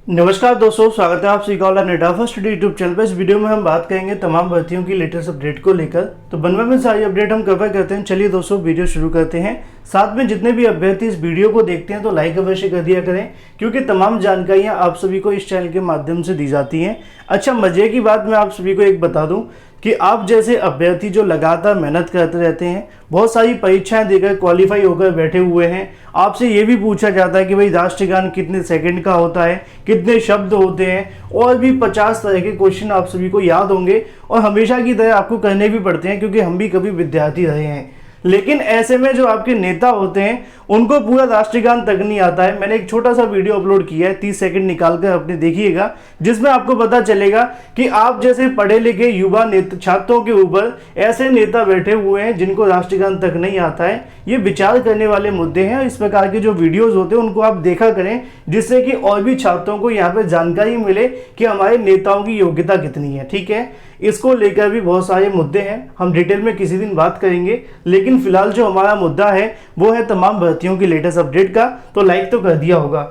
नमस्कार दोस्तों, स्वागत है आप सभी का नेटा फर्स्ट स्टडी यूट्यूब चैनल पर। इस वीडियो में हम बात करेंगे तमाम भर्तियों की लेटेस्ट अपडेट को लेकर। तो बनवा में सारी अपडेट हम कवर करते हैं। चलिए दोस्तों वीडियो शुरू करते हैं। साथ में जितने भी अभ्यर्थी इस वीडियो को देखते हैं तो लाइक अवश्य कर दिया करें, क्योंकि तमाम जानकारियां आप सभी को इस चैनल के माध्यम से दी जाती हैं। अच्छा, मजे की बात मैं आप सभी को एक बता दूं कि आप जैसे अभ्यर्थी जो लगातार मेहनत करते रहते हैं, बहुत सारी परीक्षाएं देकर क्वालिफाई होकर बैठे हुए हैं, आपसे ये भी पूछा जाता है कि भाई राष्ट्रगान कितने सेकंड का होता है, कितने शब्द होते हैं, और भी 50 तरह के क्वेश्चन आप सभी को याद होंगे और हमेशा की तरह आपको करने भी पड़ते हैं, क्योंकि हम भी कभी विद्यार्थी रहे हैं। लेकिन ऐसे में जो आपके नेता होते हैं उनको पूरा राष्ट्रगान तक नहीं आता है। मैंने एक छोटा सा वीडियो अपलोड किया है, 30 सेकंड निकाल कर अपने देखिएगा, जिसमें आपको पता चलेगा कि आप जैसे पढ़े लिखे युवा छात्रों के ऊपर ऐसे नेता बैठे हुए हैं जिनको राष्ट्रगान तक नहीं आता है। ये विचार करने वाले मुद्दे हैं। इस प्रकार के जो वीडियोज होते हैं उनको आप देखा करें, जिससे कि और भी छात्रों को यहाँ पर जानकारी मिले कि हमारे नेताओं की योग्यता कितनी है। ठीक है, इसको लेकर भी बहुत सारे मुद्दे हैं, हम डिटेल में किसी दिन बात करेंगे। लेकिन फिलहाल जो हमारा मुद्दा है वो है तमाम भर्तियों की लेटेस्ट अपडेट का। तो लाइक तो कर दिया होगा।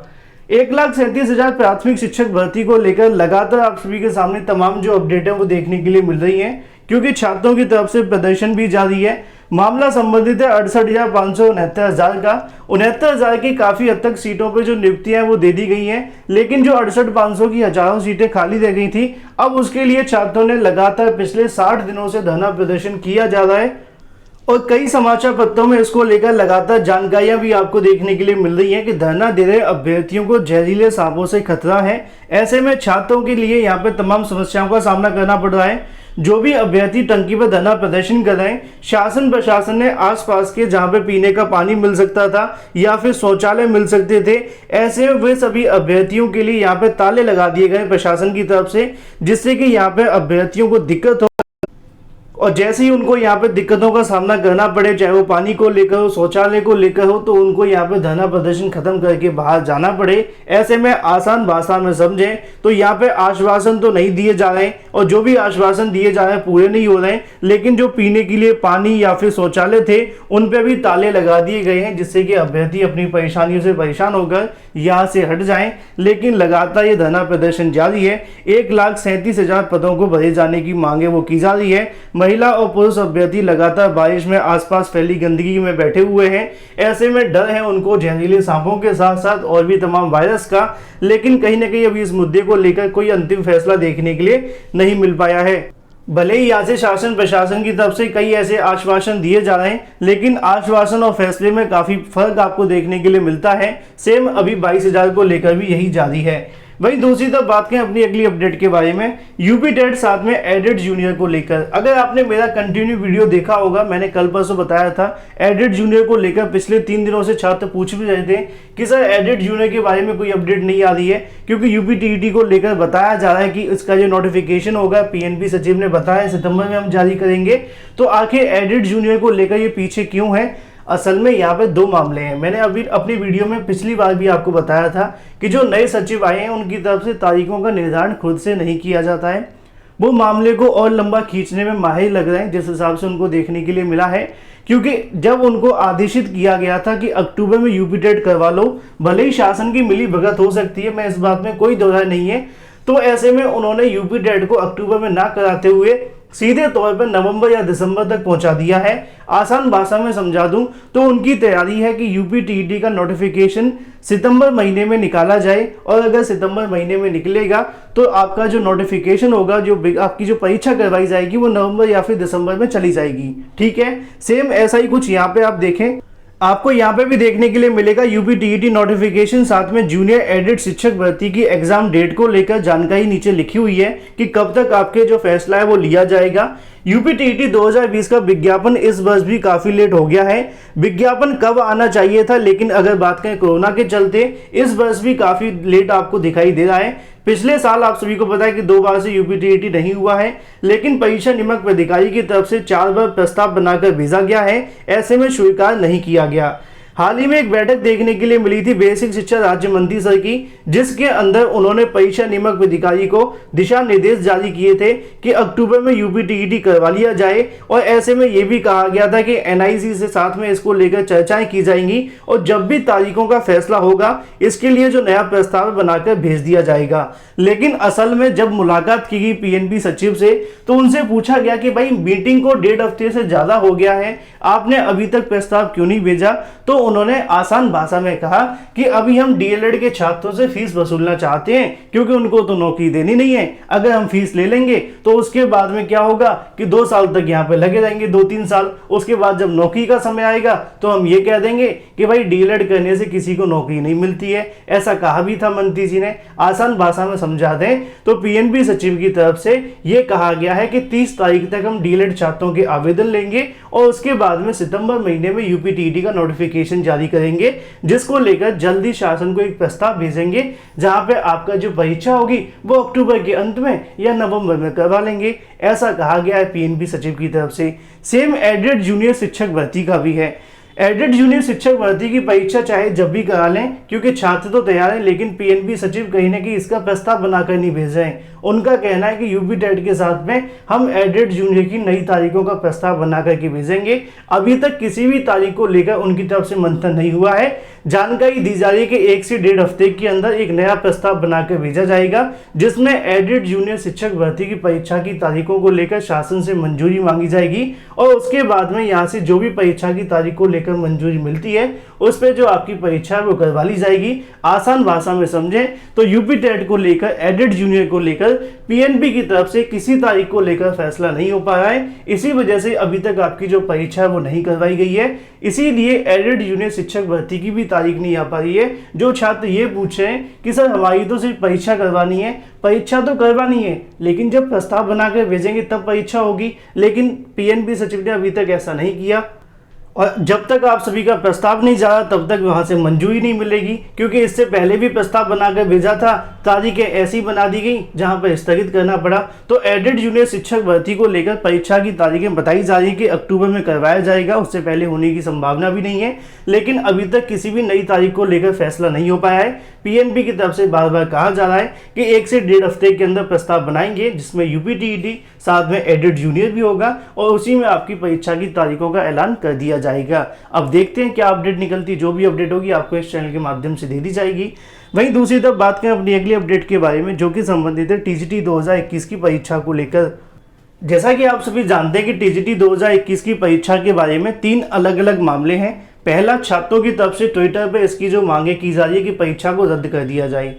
1,37,000 प्राथमिक शिक्षक भर्ती को लेकर लगातार आप सभी के सामने तमाम जो अपडेट है वो देखने के लिए मिल रही है, क्योंकि छात्रों की तरफ से प्रदर्शन भी जारी है। मामला संबंधित है 68,569 का। 69,000 की काफी हद तक सीटों पर जो नियुक्तियां हैं वो दे दी गई हैं, लेकिन जो 68,500 की हजारों सीटें खाली रह गई थी, अब उसके लिए छात्रों ने लगातार पिछले 60 दिनों से धरना प्रदर्शन किया जा रहा है। और कई समाचार पत्रों में इसको लेकर लगातार जानकारियां भी आपको देखने के लिए मिल रही हैं कि धरना दे रहे अभ्यर्थियों को जहरीले सांपों से खतरा है। ऐसे में छात्रों के लिए यहाँ पे तमाम समस्याओं का सामना करना पड़ रहा है। जो भी अभ्यर्थी टंकी पर धरना प्रदर्शन कर रहे हैं, शासन प्रशासन ने आसपास के जहां पे पीने का पानी मिल सकता था या फिर शौचालय मिल सकते थे, ऐसे वे सभी अभ्यर्थियों के लिए यहाँ पे ताले लगा दिए गए प्रशासन की तरफ से, जिससे कि यहाँ पे अभ्यर्थियों को दिक्कत हो। और जैसे ही उनको यहाँ पे दिक्कतों का सामना करना पड़े, चाहे वो पानी को लेकर हो, शौचालय को लेकर हो, तो उनको यहाँ पे धरना प्रदर्शन खत्म करके बाहर जाना पड़े। ऐसे में आसान भाषा में समझें तो यहाँ पे आश्वासन तो नहीं दिए जा रहे, और जो भी आश्वासन दिए जा रहे हैं पूरे नहीं हो रहे हैं, लेकिन जो पीने के लिए पानी या फिर शौचालय थे उन पे भी ताले लगा दिए गए हैं, जिससे कि अभ्यर्थी अपनी परेशानियों से परेशान होकर यहाँ से हट जाएं। लेकिन लगातार ये धरना प्रदर्शन जारी है। 1,37,000 पदों को भरे जाने की मांगे वो की जा रही है। महिला और पुरुष अभ्यर्थी लगातार बारिश में आसपास फैली गंदगी में बैठे हुए हैं। ऐसे में डर है उनको जहरीले सांपों के साथ साथ और भी तमाम वायरस का। लेकिन कहीं ना कहीं अभी इस मुद्दे को लेकर कोई अंतिम फैसला देखने के लिए नहीं मिल पाया है। भले ही यहाँ से शासन प्रशासन की तरफ से कई ऐसे आश्वासन दिए जा रहे हैं, लेकिन आश्वासन और फैसले में काफी फर्क आपको देखने के लिए मिलता है। सेम अभी 22,000 को लेकर भी यही जारी है। वहीं दूसरी तरफ बात करें अपनी अगली अपडेट के बारे में, यूपी टेट साथ में एडेड जूनियर को लेकर। अगर आपने मेरा कंटिन्यू वीडियो देखा होगा, मैंने कल परसों बताया था एडेड जूनियर को लेकर पिछले 3 दिनों से छात्र पूछ भी रहे थे कि सर एडेड जूनियर के बारे में कोई अपडेट नहीं आ रही है, क्योंकि यूपी टीईटी को लेकर बताया जा रहा है कि इसका जो नोटिफिकेशन होगा पीएनबी सचिव ने बताया सितंबर में हम जारी करेंगे। तो आखिर एडेड जूनियर को लेकर ये पीछे क्यों है? असल में यहाँ पे 2 मामले हैं। मैंने अभी अपनी वीडियो में पिछली बार भी आपको बताया था कि जो नए सचिव आए हैं उनकी तरफ से तारीखों का निर्धारण खुद से नहीं किया जाता है। वो मामले को और लंबा खींचने में माहिर लग रहे हैं, जिस हिसाब से उनको देखने के लिए मिला है। क्योंकि जब उनको आदेशित किया गया था कि अक्टूबर में यूपी टेट करवा लो, भले ही शासन की मिली भगत हो सकती है, मैं इस बात में कोई दोहरा नहीं है, तो ऐसे में उन्होंने यूपी टेट को अक्टूबर में ना कराते हुए सीधे तौर पर नवंबर या दिसंबर तक पहुंचा दिया है। आसान भाषा में समझा दूं तो उनकी तैयारी है कि यूपी टीईटी का नोटिफिकेशन सितंबर महीने में निकाला जाए, और अगर सितंबर महीने में निकलेगा तो आपका जो नोटिफिकेशन होगा, जो आपकी जो परीक्षा करवाई जाएगी, वो नवंबर या फिर दिसंबर में चली जाएगी। ठीक है, सेम ऐसा ही कुछ यहाँ पे आप देखें, आपको यहाँ पे भी देखने के लिए मिलेगा यूपी टीईटी नोटिफिकेशन साथ में जूनियर एडेड शिक्षक भर्ती की एग्जाम डेट को लेकर जानकारी नीचे लिखी हुई है कि कब तक आपके जो फैसला है वो लिया जाएगा। यूपी टीईटी 2020 का विज्ञापन इस वर्ष भी काफी लेट हो गया है। विज्ञापन कब आना चाहिए था, लेकिन अगर बात करें कोरोना के चलते इस वर्ष भी काफी लेट आपको दिखाई दे रहा है। पिछले साल आप सभी को पता है कि 2 बार से यूपी टीईटी नहीं हुआ है, लेकिन परीक्षा नियामक अधिकारी की तरफ से 4 बार प्रस्ताव बनाकर भेजा गया है। ऐसे में स्वीकार नहीं किया गया। हाल ही में एक बैठक देखने के लिए मिली थी बेसिक शिक्षा राज्य मंत्री सर की, जिसके अंदर उन्होंने परीक्षा नियामक अधिकारी को दिशा निर्देश जारी किए थे कि अक्टूबर में यूपीटीईटी करवा लिया जाए। और ऐसे में यह भी कहा गया था कि एनआईसी से साथ में इसको लेकर चर्चाएं की जाएंगी और जब भी तारीखों का फैसला होगा इसके लिए जो नया प्रस्ताव बनाकर भेज दिया जाएगा। लेकिन असल में जब मुलाकात की गई पीएनबी सचिव से तो उनसे पूछा गया कि भाई मीटिंग को 1.5 हफ्ते से ज्यादा हो गया है, आपने अभी तक प्रस्ताव क्यों नहीं भेजा। तो उन्होंने आसान भाषा में कहा कि अभी हम डीएलएड के छात्रों से फीस वसूलना चाहते हैं क्योंकि उनको तो नौकरी देनी नहीं है। अगर हम फीस ले लेंगे तो उसके बाद में क्या होगा कि 2 साल तक यहाँ पे लगे रहेंगे, 2-3 साल। उसके बाद जब नौकरी का समय आएगा तो हम ये कह देंगे कि भाई डीएलएड करने से किसी को नौकरी नहीं मिलती है। ऐसा कहा भी था मंत्री जी ने। आसान भाषा में समझा दें तो पीएनबी सचिव की तरफ से यह कहा गया है कि 30 तारीख तक हम डीएलएड छात्रों के आवेदन लेंगे और उसके बाद में सितंबर महीने में यूपीटीईटी का नोटिफिकेशन जारी करेंगे, जिसको लेकर जल्दी शासन को एक प्रस्ताव भेजेंगे जहां पे आपका जो परीक्षा होगी वो अक्टूबर के अंत में या नवंबर में करवा लेंगे। ऐसा कहा गया है पीएनबी सचिव की तरफ से। सेम एडेड जूनियर शिक्षक भर्ती का भी है। एडेड जूनियर शिक्षक भर्ती की परीक्षा चाहे जब भी करा लें क्योंकि छात्र तो तैयार हैं, लेकिन पीएनबी सचिव कहीं ना कहीं इसका प्रस्ताव बनाकर नहीं भेज रहे हैं। उनका कहना है कि यूपी टेट के साथ में हम एडेड जूनियर की नई तारीखों का प्रस्ताव बना करके भेजेंगे। अभी तक किसी भी तारीख को लेकर उनकी तरफ से मंथन नहीं हुआ है। जानकारी दी जा रही है कि 1 से 1.5 हफ्ते के अंदर एक नया प्रस्ताव बनाकर भेजा जाएगा जिसमें एडेड जूनियर शिक्षक भर्ती की परीक्षा की तारीखों को लेकर शासन से मंजूरी मांगी जाएगी और उसके बाद में यहाँ से जो भी परीक्षा की तारीख को लेकर मंजूरी मिलती है उस पर जो आपकी परीक्षा है वो करवा ली जाएगी। आसान भाषा में समझें तो यूपी टेट को लेकर, एडेड जूनियर को लेकर पीएनबी की तरफ से किसी तारीख को लेकर फैसला नहीं हो पा रहा है। इसी वजह से अभी तक आपकी जो परीक्षा है वो नहीं करवाई गई है। इसीलिए एडेड जूनियर शिक्षक भर्ती की भी तारीख नहीं आ पा रही है। जो छात्र ये पूछ रहे हैं कि सर हमारी तो सिर्फ परीक्षा करवानी है, परीक्षा तो करवानी है लेकिन जब प्रस्ताव बनाकर भेजेंगे तब परीक्षा होगी, लेकिन पीएनबी सचिव ने अभी तक ऐसा नहीं किया। और जब तक आप सभी का प्रस्ताव नहीं जा रहा तब तक वहां से मंजूरी नहीं मिलेगी, क्योंकि इससे पहले भी प्रस्ताव बनाकर भेजा था, तारीखें ऐसी बना दी गई जहां पर स्थगित करना पड़ा। तो एडेड जूनियर शिक्षक भर्ती को लेकर परीक्षा की तारीखें बताई जा रही है कि अक्टूबर में करवाया जाएगा, उससे पहले होने की संभावना भी नहीं है। लेकिन अभी तक किसी भी नई तारीख को लेकर फैसला नहीं हो पाया है। पीएनबी की तरफ से बार बार कहा जा रहा है कि 1 से 1.5 हफ्ते के अंदर प्रस्ताव बनाएंगे जिसमें यूपीटीईटी साथ में एडेड जूनियर भी होगा और उसी में आपकी परीक्षा की तारीखों का ऐलान कर दिया जाएगा। अब देखते हैं क्या अपडेट निकलती, जो भी अपडेट होगी आपको इस चैनल के माध्यम से दे दी जाएगी। वहीं दूसरी तरफ बात करें अपनी अगली अपडेट के बारे में जो कि संबंधित है टीजीटी 2021 की परीक्षा को लेकर। जैसा कि आप सभी जानते हैं कि टीजीटी 2021 की परीक्षा के बारे में 3 अलग अलग मामले हैं। पहला, छात्रों की तरफ से ट्विटर पर इसकी जो मांगे की जा रही है कि परीक्षा को रद्द कर दिया जाए।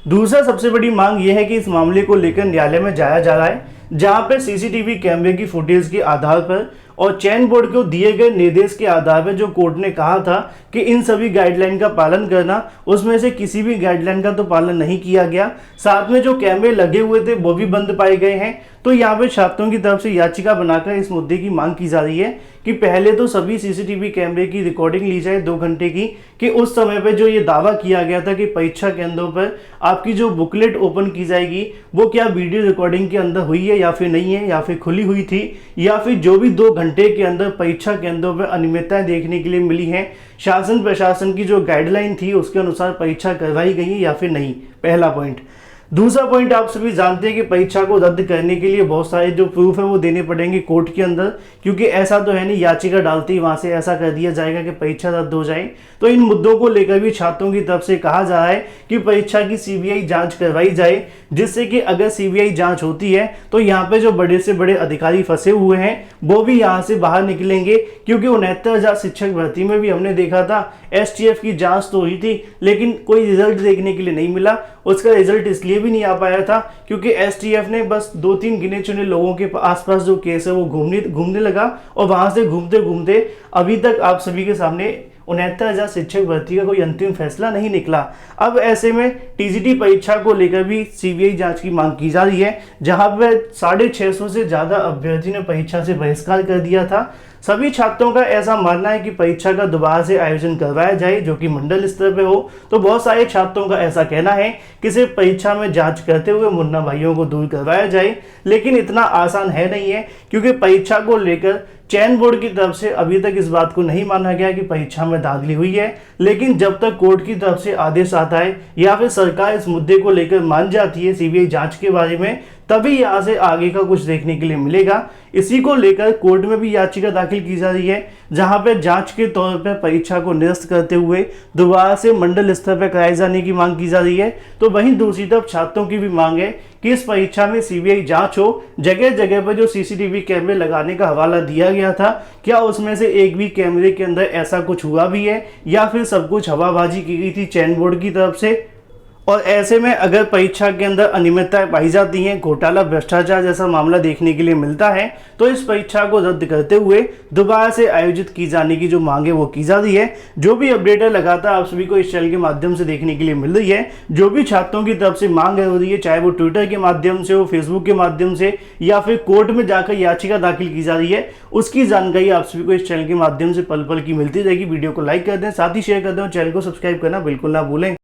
दूसरा सबसे बड़ी मांग यह है कि इस मामले को लेकर न्यायालय में जाया जा रहा है, जहां पर सीसीटीवी कैमरे की फुटेज के आधार पर और चयन बोर्ड को दिए गए निर्देश के आधार पर जो कोर्ट ने कहा था कि इन सभी गाइडलाइन का पालन करना, उसमें से किसी भी गाइडलाइन का तो पालन नहीं किया गया। साथ में जो कैमरे लगे हुए थे वो भी बंद पाए गए हैं। तो यहाँ पे छात्रों की तरफ से याचिका बनाकर इस मुद्दे की मांग की जा रही है कि पहले तो सभी सीसीटीवी कैमरे की रिकॉर्डिंग ली जाए 2 घंटे की, कि उस समय पे जो ये दावा किया गया था कि परीक्षा केंद्रों पर आपकी जो बुकलेट ओपन की जाएगी वो क्या वीडियो रिकॉर्डिंग के अंदर हुई है या फिर नहीं है, या फिर खुली हुई थी, या फिर जो भी 2 घंटे के अंदर परीक्षा केंद्रों पर अनियमितताएं देखने के लिए मिली हैं, शासन प्रशासन की जो गाइडलाइन थी उसके अनुसार परीक्षा करवाई गई है या फिर नहीं। पहला पॉइंट। दूसरा पॉइंट, आप सभी जानते हैं कि परीक्षा को रद्द करने के लिए बहुत सारे जो प्रूफ है वो देने पड़ेंगे कोर्ट के अंदर, क्योंकि ऐसा तो है नहीं याचिका डालते ही वहां से ऐसा कर दिया जाएगा कि परीक्षा रद्द हो जाए। तो इन मुद्दों को लेकर भी छात्रों की तरफ से कहा जा रहा है कि परीक्षा की सीबीआई जांच करवाई जाए, जिससे कि अगर सीबीआई जांच होती है तो यहाँ पे जो बड़े से बड़े अधिकारी फंसे हुए हैं वो भी यहाँ से बाहर निकलेंगे। क्योंकि 69,000 शिक्षक भर्ती में भी हमने देखा था एसटीएफ की जांच तो हुई थी लेकिन कोई रिजल्ट देखने के लिए नहीं मिला। उसका रिजल्ट इसलिए भी नहीं आ पाया था क्योंकि एसटीएफ ने बस 2-3 गिने चुने लोगों के आसपास जो केस है वो घूमने लगा और वहां से घूमते घूमते अभी तक आप सभी के सामने 69,000 शिक्षक भर्ती का कोई अंतिम फैसला नहीं निकला। अब ऐसे में टीजीटी परीक्षा को लेकर भी सीबीआई जांच की मांग की जा रही है, जहां पर 650 से ज्यादा अभ्यर्थी ने परीक्षा से बहिष्कार कर दिया था। सभी छात्रों का ऐसा मानना है कि परीक्षा का दोबारा से आयोजन करवाया जाए जो कि मंडल स्तर पे हो। तो बहुत सारे छात्रों का ऐसा कहना है कि सिर्फ परीक्षा में जांच करते हुए मुन्ना भाइयों को दूर करवाया जाए, लेकिन इतना आसान है नहीं है, क्योंकि परीक्षा को लेकर चयन बोर्ड की तरफ से अभी तक इस बात को नहीं माना गया कि परीक्षा में धांधली हुई है, लेकिन जब तक कोर्ट की तरफ से आदेश आता है या फिर सरकार इस मुद्दे को लेकर मान जाती है सीबीआई जांच के बारे में, तभी यहाँ से आगे का कुछ देखने के लिए मिलेगा। इसी को लेकर कोर्ट में भी याचिका दाखिल की जा रही है, जहां पर जांच के तौर पर परीक्षा को निरस्त करते हुए दोबारा से मंडल स्तर पर कराए जाने की मांग की जा रही है। तो वहीं दूसरी तरफ छात्रों की भी मांग है कि इस परीक्षा में सीबीआई जांच हो। जगह जगह पर जो सीसीटीवी कैमरे लगाने का हवाला दिया गया था, क्या उसमें से एक भी कैमरे के अंदर ऐसा कुछ हुआ भी है या फिर सब कुछ हवाबाजी की गई थी चयन बोर्ड की तरफ से। और ऐसे में अगर परीक्षा के अंदर अनियमितताएं पाई जाती हैं, घोटाला भ्रष्टाचार जैसा मामला देखने के लिए मिलता है, तो इस परीक्षा को रद्द करते हुए दोबारा से आयोजित की जाने की जो मांग है वो की जा रही है। जो भी अपडेट है लगातार आप सभी को इस चैनल के माध्यम से देखने के लिए मिल रही है। जो भी छात्रों की तरफ से मांग हो रही है, चाहे वो ट्विटर के माध्यम से हो, फेसबुक के माध्यम से या फिर कोर्ट में जाकर याचिका दाखिल की जा रही है, उसकी जानकारी आप सभी को इस चैनल के माध्यम से पल पल की मिलती रहेगी। वीडियो को लाइक कर दें, साथ ही शेयर कर दें और चैनल को सब्सक्राइब करना बिल्कुल ना भूलें।